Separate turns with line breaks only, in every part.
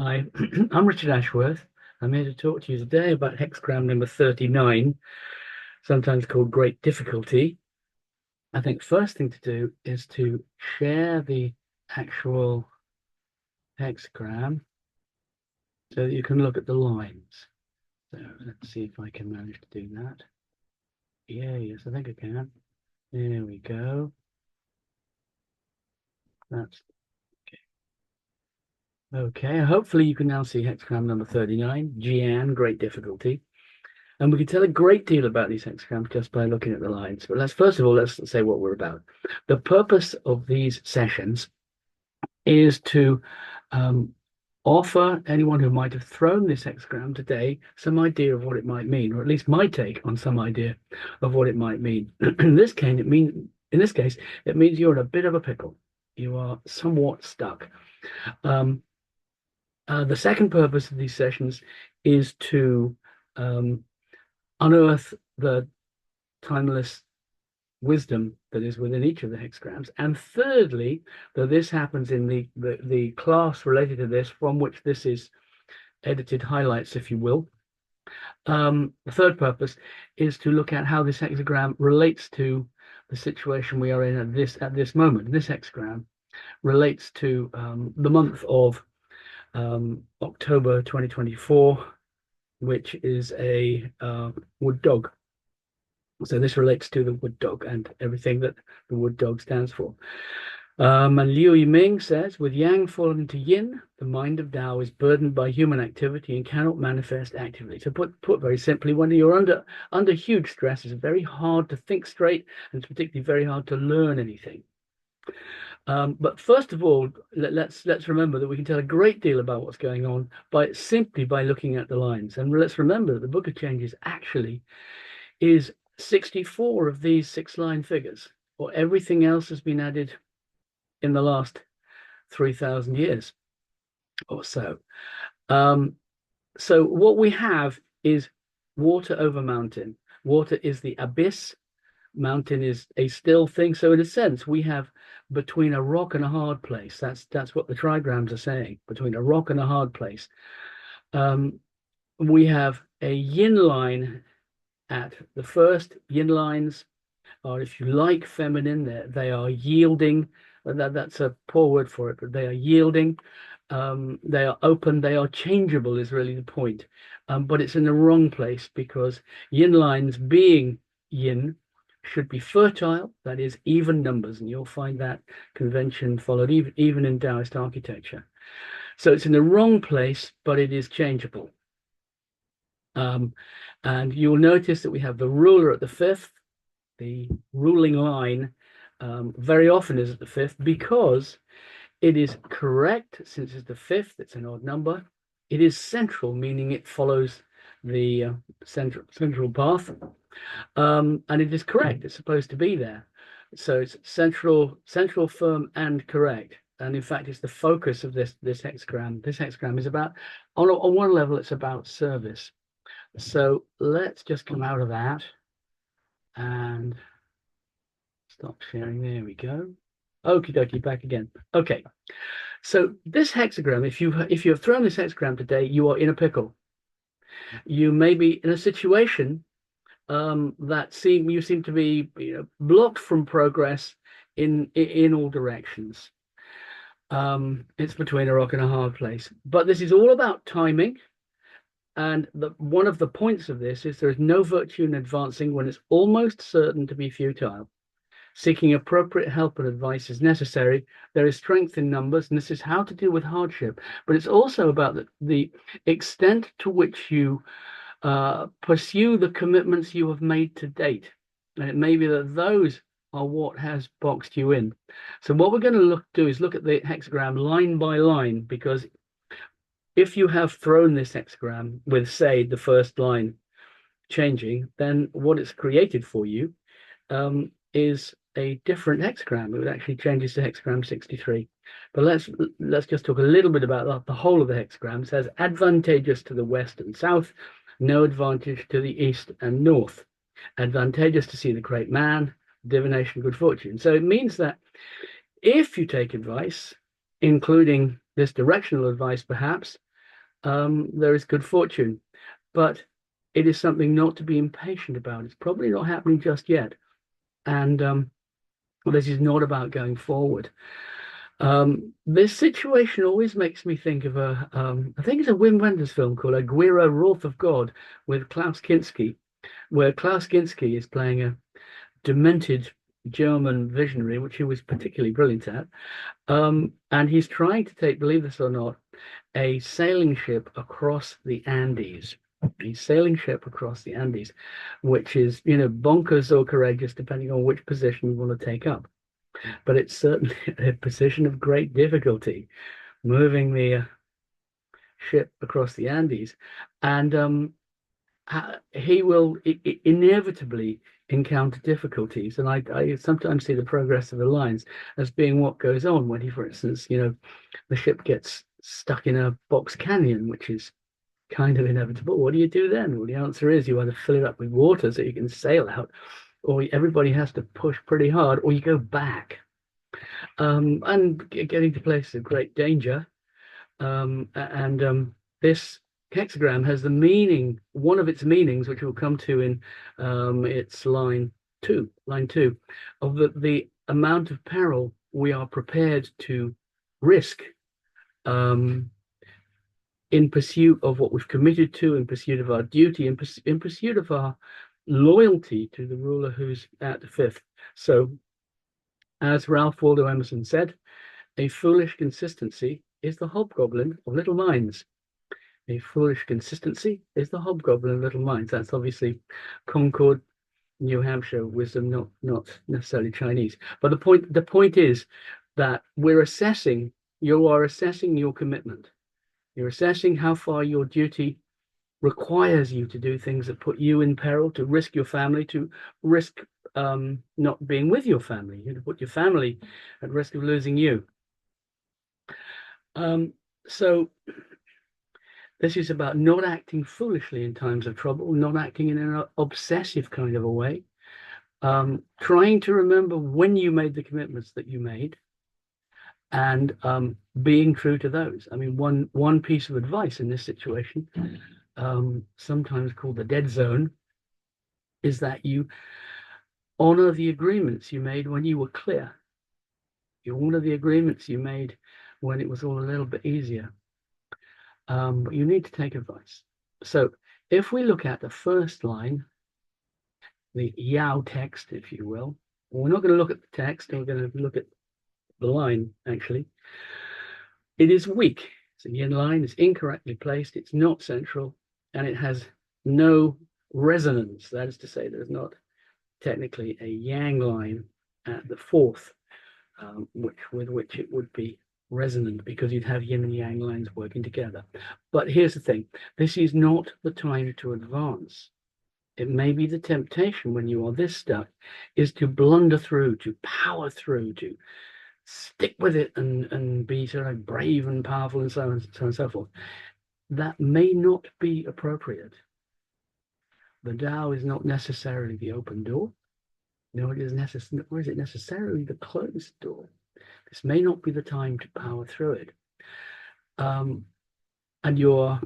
Hi, I'm Richard Ashworth. I'm here to talk to you today about hexagram number 39, sometimes called Great Difficulty. I think first thing to do is to share the actual hexagram so that you can look at the lines. So let's see if I can manage to do that. Yeah, yes, I think I can. There we go. That's okay. Hopefully you can now see hexagram number 39, Jian, Great Difficulty. And we can tell a great deal about these hexagrams just by looking at the lines. But let's first of all, let's say what we're about. The purpose of these sessions is to offer anyone who might have thrown this hexagram today some idea of what it might mean, or at least my take on some idea of what it might mean. In this case, it means you're in a bit of a pickle. You are somewhat stuck. Um, the second purpose of these sessions is to unearth the timeless wisdom that is within each of the hexagrams. And thirdly, though this happens in the class related to this, from which this is edited highlights, if you will, the third purpose is to look at how this hexagram relates to the situation we are in at this moment. This hexagram relates to the month of October 2024, which is a wood dog. So this relates to the wood dog and everything that the wood dog stands for. And Liu Yiming says, with Yang fallen into Yin, the mind of Tao is burdened by human activity and cannot manifest actively. So put very simply, when you're under huge stress, it's very hard to think straight, and it's particularly very hard to learn anything. But first of all, let's remember that we can tell a great deal about what's going on simply by looking at the lines. And let's remember that the Book of Changes actually is 64 of these 6-line figures, or everything else has been added in the last 3,000 years or so. So what we have is water over mountain. Water is the abyss. Mountain is a still thing. So in a sense, we have between a rock and a hard place. That's what the trigrams are saying, between a rock and a hard place. We have a yin line at the first. Yin lines are, if you like, feminine. They are yielding. That's a poor word for it, but they are yielding. They are open. They are changeable is really the point. But it's in the wrong place because yin lines, being yin, should be fertile. That is even numbers, and you'll find that convention followed even in Taoist architecture. So it's in the wrong place, but it is changeable. And you'll notice that we have the ruler at the fifth. The ruling line very often is at the fifth because it is correct. Since it's the fifth, it's an odd number. It is central, meaning it follows the central path, and it is correct. It's supposed to be there, so it's central, firm, and correct. And in fact, it's the focus of this hexagram. This hexagram is about, on one level, it's about service. So let's just come out of that and stop sharing. There we go. Okie dokie, back again. Okay. So this hexagram, if you have thrown this hexagram today, you are in a pickle. You may be in a situation that you seem to be blocked from progress in all directions. It's between a rock and a hard place. But this is all about timing. And one of the points of this is there is no virtue in advancing when it's almost certain to be futile. Seeking appropriate help and advice is necessary. There is strength in numbers, and this is how to deal with hardship. But it's also about the extent to which you pursue the commitments you have made to date. And it may be that those are what has boxed you in. So what we're going to do is look at the hexagram line by line, because if you have thrown this hexagram with, say, the first line changing, then what it's created for you is a different hexagram. It actually changes to hexagram 63. But let's just talk a little bit about the whole of the hexagram. It says advantageous to the west and south, no advantage to the east and north. Advantageous to see the great man, divination, good fortune. So it means that if you take advice, including this directional advice perhaps, there is good fortune, but it is something not to be impatient about. It's probably not happening just yet. And this is not about going forward. This situation always makes me think of I think it's a Wim Wenders film called Aguirre, Wrath of God with Klaus Kinski, where Klaus Kinski is playing a demented German visionary, which he was particularly brilliant at. And he's trying to take, believe this or not, a sailing ship across the Andes. A sailing ship across the Andes, which is, bonkers or courageous, depending on which position you want to take up. But it's certainly a position of great difficulty, moving the ship across the Andes. And he will inevitably encounter difficulties. And I sometimes see the progress of the lines as being what goes on when he, for instance, the ship gets stuck in a box canyon, which is kind of inevitable. What do you do then? Well, the answer is you either fill it up with water so you can sail out, or everybody has to push pretty hard, or you go back. And getting to places of great danger. And this hexagram has the meaning, one of its meanings, which we'll come to in its line two, of the amount of peril we are prepared to risk in pursuit of what we've committed to, in pursuit of our duty, in pursuit of our loyalty to the ruler who's at the fifth. So, as Ralph Waldo Emerson said, a foolish consistency is the hobgoblin of little minds. A foolish consistency is the hobgoblin of little minds. That's obviously Concord, New Hampshire wisdom, not necessarily Chinese. But the point is that you are assessing your commitment. You're assessing how far your duty requires you to do things that put you in peril, to risk your family, to risk not being with your family, to put your family at risk of losing you. So this is about not acting foolishly in times of trouble, not acting in an obsessive kind of a way, trying to remember when you made the commitments that you made, and being true to those. I mean, one piece of advice in this situation, sometimes called the dead zone, is that you honor the agreements you made when you were clear. You honor the agreements you made when it was all a little bit easier. But you need to take advice. So if we look at the first line, the Yao text, if you will, we're not going to look at the text, we're going to look at the line, actually. It is weak. It's a yin line, it's incorrectly placed, it's not central, and it has no resonance. That is to say, there's not technically a yang line at the fourth, with which it would be resonant, because you'd have yin and yang lines working together. But here's the thing, this is not the time to advance. It may be the temptation when you are this stuck is to blunder through, to power through, to stick with it and be sort of brave and powerful and so on and so forth. That may not be appropriate. The Tao is not necessarily the open door, nor is it necessarily the closed door. This may not be the time to power through it. And you're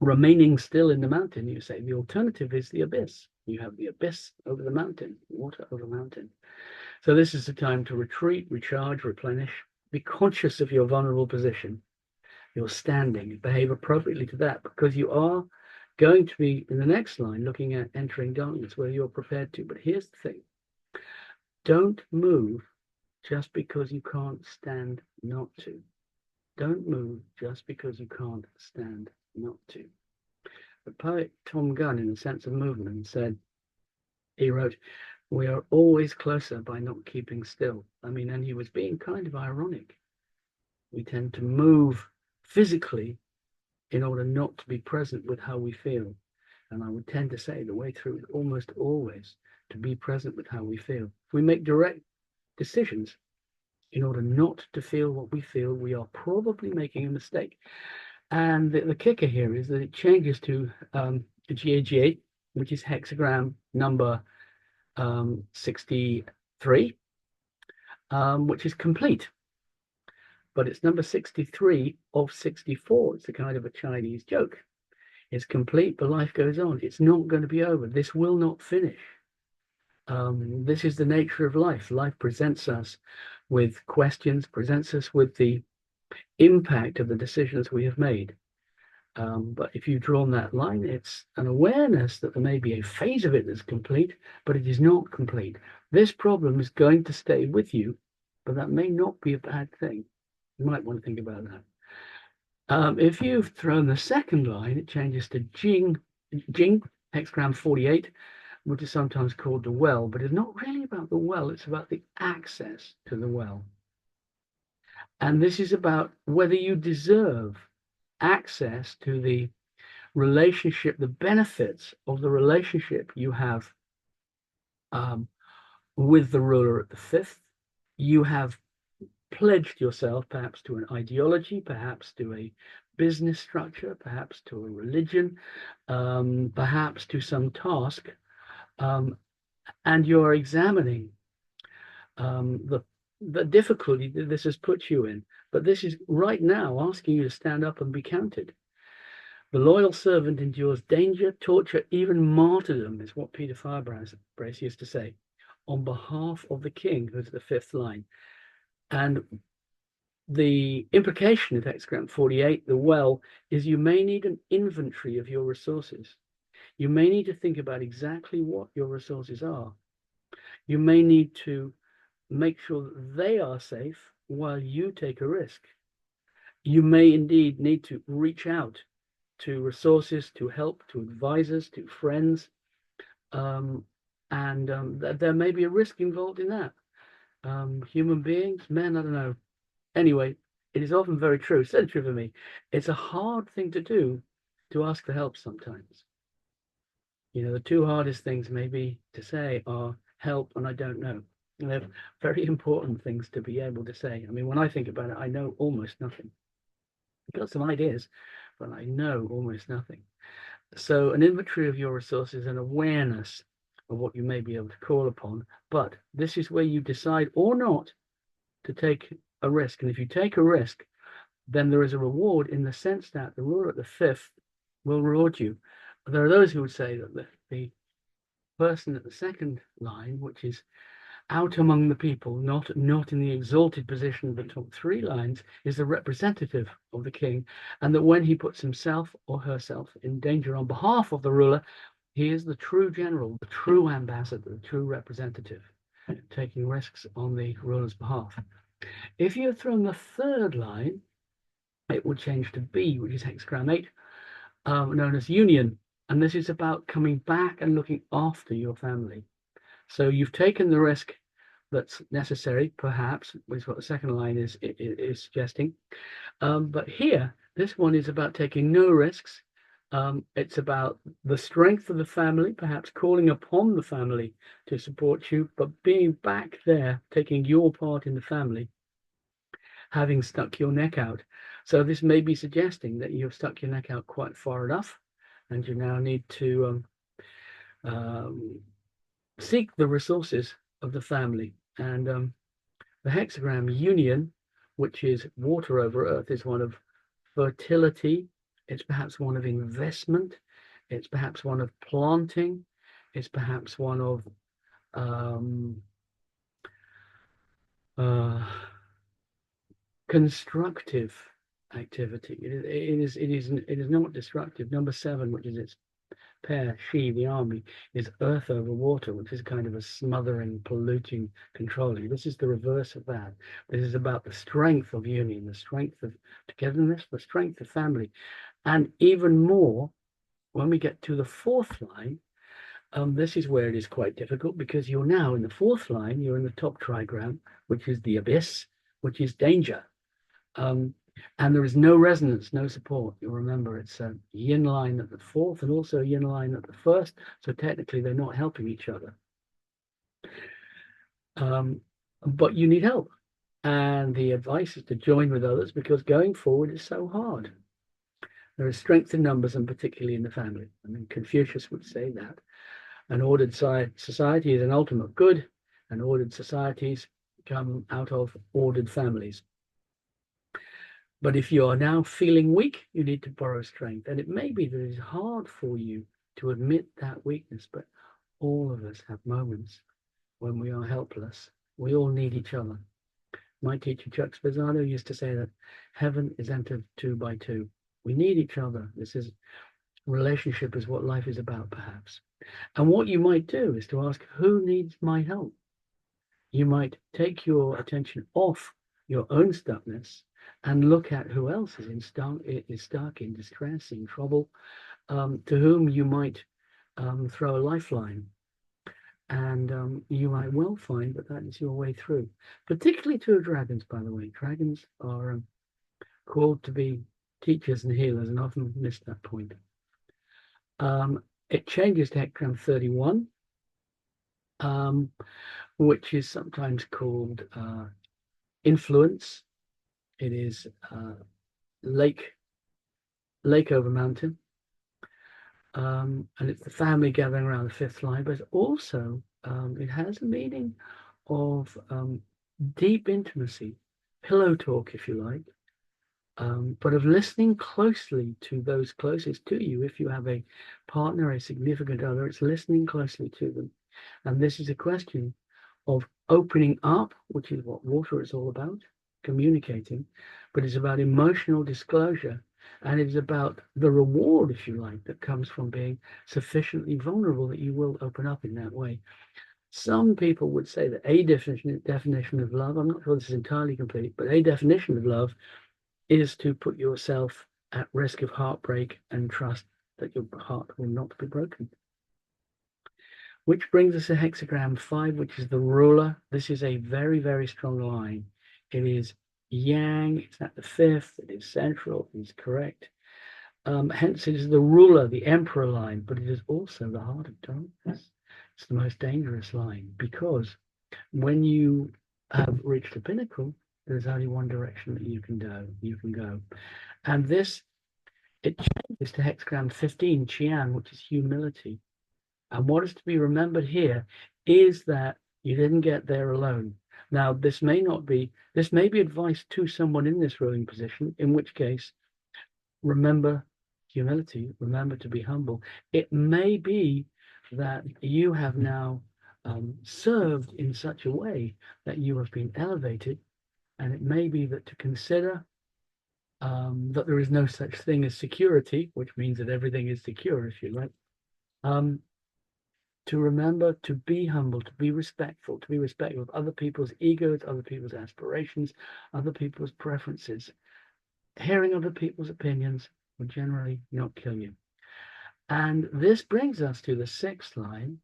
remaining still in the mountain. You say the alternative is the abyss. You have the abyss over the mountain, water over mountain. So this is the time to retreat, recharge, replenish. Be conscious of your vulnerable position. You're standing. Behave appropriately to that, because you are going to be, in the next line, looking at entering darkness where you're prepared to. But here's the thing. Don't move just because you can't stand not to. Don't move just because you can't stand not to. The poet Tom Gunn, in A Sense of Movement, said, he wrote, "We are always closer by not keeping still." I mean, and he was being kind of ironic. We tend to move physically in order not to be present with how we feel. And I would tend to say the way through is almost always to be present with how we feel. If we make direct decisions in order not to feel what we feel, we are probably making a mistake. And the kicker here is that it changes to GAG, which is hexagram number 63, which is complete. but it's number 63 of 64. It's a kind of a Chinese joke. It's complete, but life goes on. It's not going to be over. This will not finish. This is the nature of life. Life presents us with questions, presents us with the impact of the decisions we have made. But if you've drawn that line, it's an awareness that there may be a phase of it that's complete, but it is not complete. This problem is going to stay with you, but that may not be a bad thing. You might want to think about that. If you've thrown the second line, it changes to Jing, hexagram 48, which is sometimes called the well, but it's not really about the well, it's about the access to the well. And this is about whether you deserve access to the relationship, the benefits of the relationship you have with the ruler at the fifth. You have pledged yourself perhaps to an ideology, perhaps to a business structure, perhaps to a religion, perhaps to some task, and you're examining the difficulty that this has put you in. But this is right now asking you to stand up and be counted. The loyal servant endures danger, torture, even martyrdom, is what Peter Firebrace used to say, on behalf of the king, who's the fifth line. And the implication of hexagram 48, the well, is you may need an inventory of your resources. You may need to think about exactly what your resources are. You may need to make sure that they are safe while you take a risk. You may indeed need to reach out to resources, to help, to advisors, to friends, and there may be a risk involved in that. Human beings, men, I don't know. Anyway, it is often very true, so true for me. It's a hard thing to do, to ask for help sometimes. You know, the two hardest things maybe to say are help and I don't know. And they're very important things to be able to say. I mean, when I think about it, I know almost nothing. I've got some ideas, but I know almost nothing. So an inventory of your resources and awareness of what you may be able to call upon. But this is where you decide or not to take a risk. And if you take a risk, then there is a reward in the sense that the ruler at the fifth will reward you. There are those who would say that the person at the second line, which is out among the people, not in the exalted position of the top three lines, is the representative of the king, and that when he puts himself or herself in danger on behalf of the ruler, he is the true general, the true ambassador, the true representative, taking risks on the ruler's behalf. If you have thrown the third line, it will change to B, which is hexagram 8, known as union, and this is about coming back and looking after your family. So you've taken the risk that's necessary, perhaps, which is what the second line is suggesting. But here, this one is about taking no risks. It's about the strength of the family, perhaps calling upon the family to support you, but being back there, taking your part in the family, having stuck your neck out. So this may be suggesting that you've stuck your neck out quite far enough, and you now need to seek the resources of the family. And the hexagram union, which is water over earth, is one of fertility. It's perhaps one of investment. It's perhaps one of planting. It's perhaps one of constructive activity. It is not destructive. Number 7, which is its pair, she, the army, is earth over water, which is kind of a smothering, polluting, controlling. This is the reverse of that. This is about the strength of union, the strength of togetherness, the strength of family. And even more, when we get to the fourth line, this is where it is quite difficult, because you're now in the fourth line, you're in the top trigram, which is the abyss, which is danger. And there is no resonance, no support. You'll remember it's a yin line at the fourth and also a yin line at the first. So technically they're not helping each other. But you need help. And the advice is to join with others, because going forward is so hard. There is strength in numbers, and particularly in the family. I mean, Confucius would say that an ordered society is an ultimate good, and ordered societies come out of ordered families. But if you are now feeling weak, you need to borrow strength. And it may be that it's hard for you to admit that weakness, but all of us have moments when we are helpless. We all need each other. My teacher, Chuck Spezzano, used to say that heaven is entered two by two. We need each other. This is relationship is what life is about, perhaps. And what you might do is to ask, who needs my help? You might take your attention off your own stuckness and look at who else is stuck, in distress, in trouble, to whom you might throw a lifeline. And you might well find that that is your way through, particularly to dragons, by the way. Dragons are called to be teachers and healers and often miss that point. It changes to hexagram 31, which is sometimes called influence. It is lake over mountain. And it's the family gathering around the fifth line, but also it has a meaning of deep intimacy, pillow talk, if you like, but of listening closely to those closest to you. If you have a partner, a significant other, it's listening closely to them. And this is a question of opening up, which is what water is all about, communicating, but it's about emotional disclosure. And it's about the reward, if you like, that comes from being sufficiently vulnerable that you will open up in that way. Some people would say that a definition of love, I'm not sure this is entirely complete, but a definition of love is to put yourself at risk of heartbreak and trust that your heart will not be broken. Which brings us to hexagram 5, which is the ruler. This is a very, very strong line. It is yang, it's at the fifth, it is central, it is correct. Hence, it is the ruler, the emperor line, but it is also the heart of darkness. It's the most dangerous line because when you have reached the pinnacle, there's only one direction that you can go. And this, it changes to hexagram 15, Jian, which is humility. And what is to be remembered here is that you didn't get there alone. Now, this may be advice to someone in this ruling position, in which case, remember humility, remember to be humble. It may be that you have now served in such a way that you have been elevated, and it may be that to consider that there is no such thing as security, which means that everything is secure, if you like. To remember to be humble, to be respectful of other people's egos, other people's aspirations, other people's preferences. Hearing other people's opinions will generally not kill you. And this brings us to the sixth line.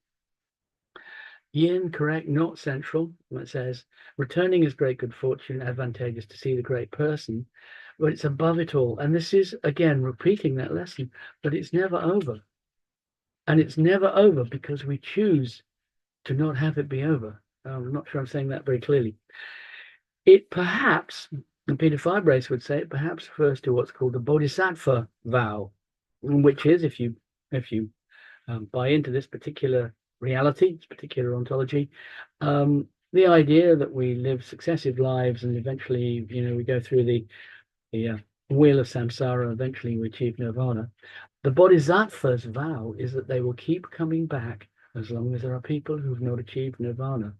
Yin, correct, not central. It says, returning is great good fortune, advantageous to see the great person, but it's above it all. And this is, again, repeating that lesson, but it's never over. And it's never over because we choose to not have it be over. I'm not sure I'm saying that very clearly. It perhaps, and Peter Firebrace would say, it perhaps refers to what's called the Bodhisattva vow, which is, if you buy into this particular reality, this particular ontology, the idea that we live successive lives and eventually, we go through the wheel of samsara, eventually we achieve nirvana. The Bodhisattva's vow is that they will keep coming back as long as there are people who've not achieved nirvana.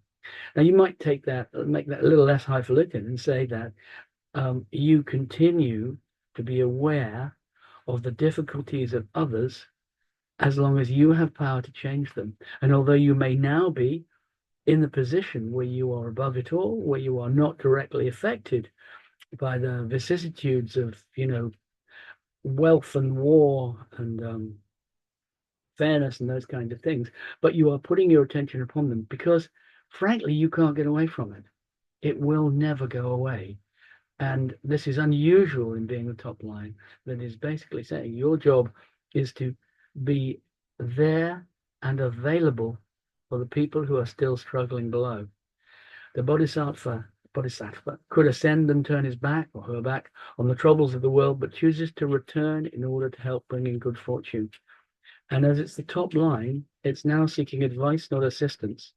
Now, you might make that a little less highfalutin and say that you continue to be aware of the difficulties of others as long as you have power to change them. And although you may now be in the position where you are above it all, where you are not directly affected by the vicissitudes of, wealth and war and fairness and those kinds of things, but you are putting your attention upon them because, frankly, you can't get away from it. It will never go away. And this is unusual in being the top line. That is basically saying your job is to be there and available for the people who are still struggling below. The Bodhisattva could ascend and turn his back or her back on the troubles of the world, but chooses to return in order to help bring in good fortune. And as it's the top line, it's now seeking advice, not assistance.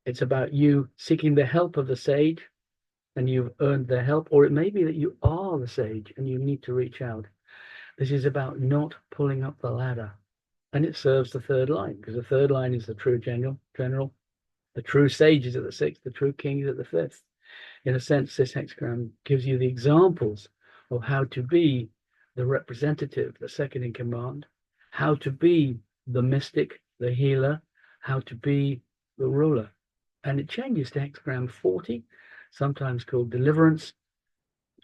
It's about you seeking the help of the sage and you've earned their help, or it may be that you are the sage and you need to reach out. This is about not pulling up the ladder. And it serves the third line, because the third line is the true general. The true sage is at the sixth, the true king is at the fifth. In a sense, this hexagram gives you the examples of how to be the representative, the second in command, how to be the mystic, the healer, how to be the ruler. And it changes to hexagram 40, sometimes called deliverance,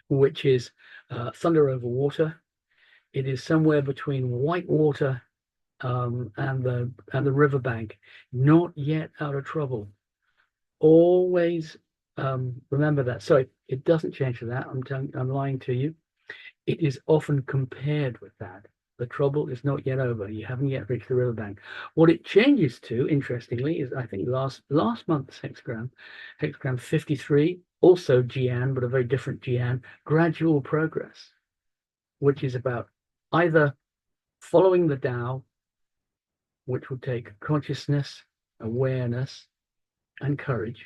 which is thunder over water. It is somewhere between white water and the riverbank, not yet out of trouble. Always remember that. Sorry, it doesn't change to that. I'm lying to you. It is often compared with that. The trouble is not yet over. You haven't yet reached the riverbank. What it changes to, interestingly, is I think last month's hexagram 53, also Jian, but a very different Jian, gradual progress, which is about either following the Tao, which will take consciousness, awareness, and courage,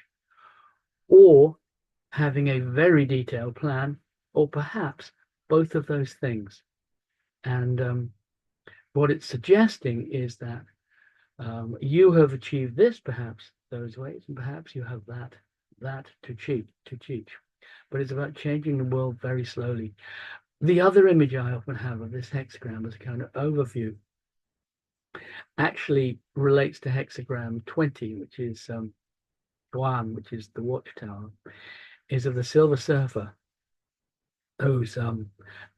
or having a very detailed plan, or perhaps both of those things. And what it's suggesting is that you have achieved this, perhaps those ways, and perhaps you have that to teach. But it's about changing the world very slowly. The other image I often have of this hexagram as a kind of overview actually relates to hexagram 20, which is Jian, which is the watchtower, is of the Silver Surfer, who's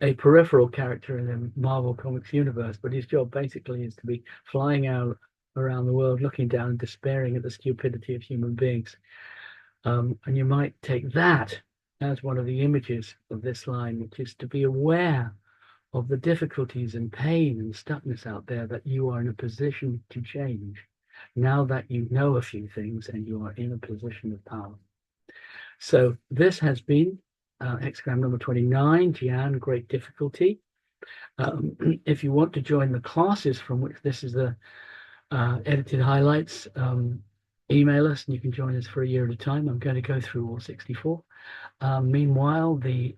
a peripheral character in the Marvel Comics universe, but his job basically is to be flying out around the world, looking down and despairing at the stupidity of human beings. And you might take that as one of the images of this line, which is to be aware of the difficulties and pain and stuckness out there that you are in a position to change now that you know a few things and you are in a position of power. So this has been hexagram number 29, Jian, Great Difficulty. If you want to join the classes from which this is the edited highlights, email us and you can join us for a year at a time. I'm going to go through all 64. Meanwhile, the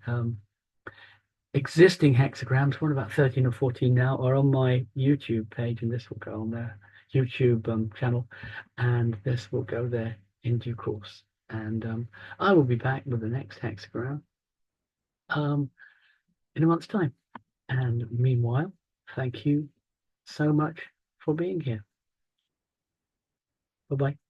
existing hexagrams, one about 13 or 14 now, are on my YouTube page, and this will go on their YouTube channel, and this will go there in due course. And I will be back with the next hexagram in a month's time. And meanwhile, thank you so much for being here. Bye-bye.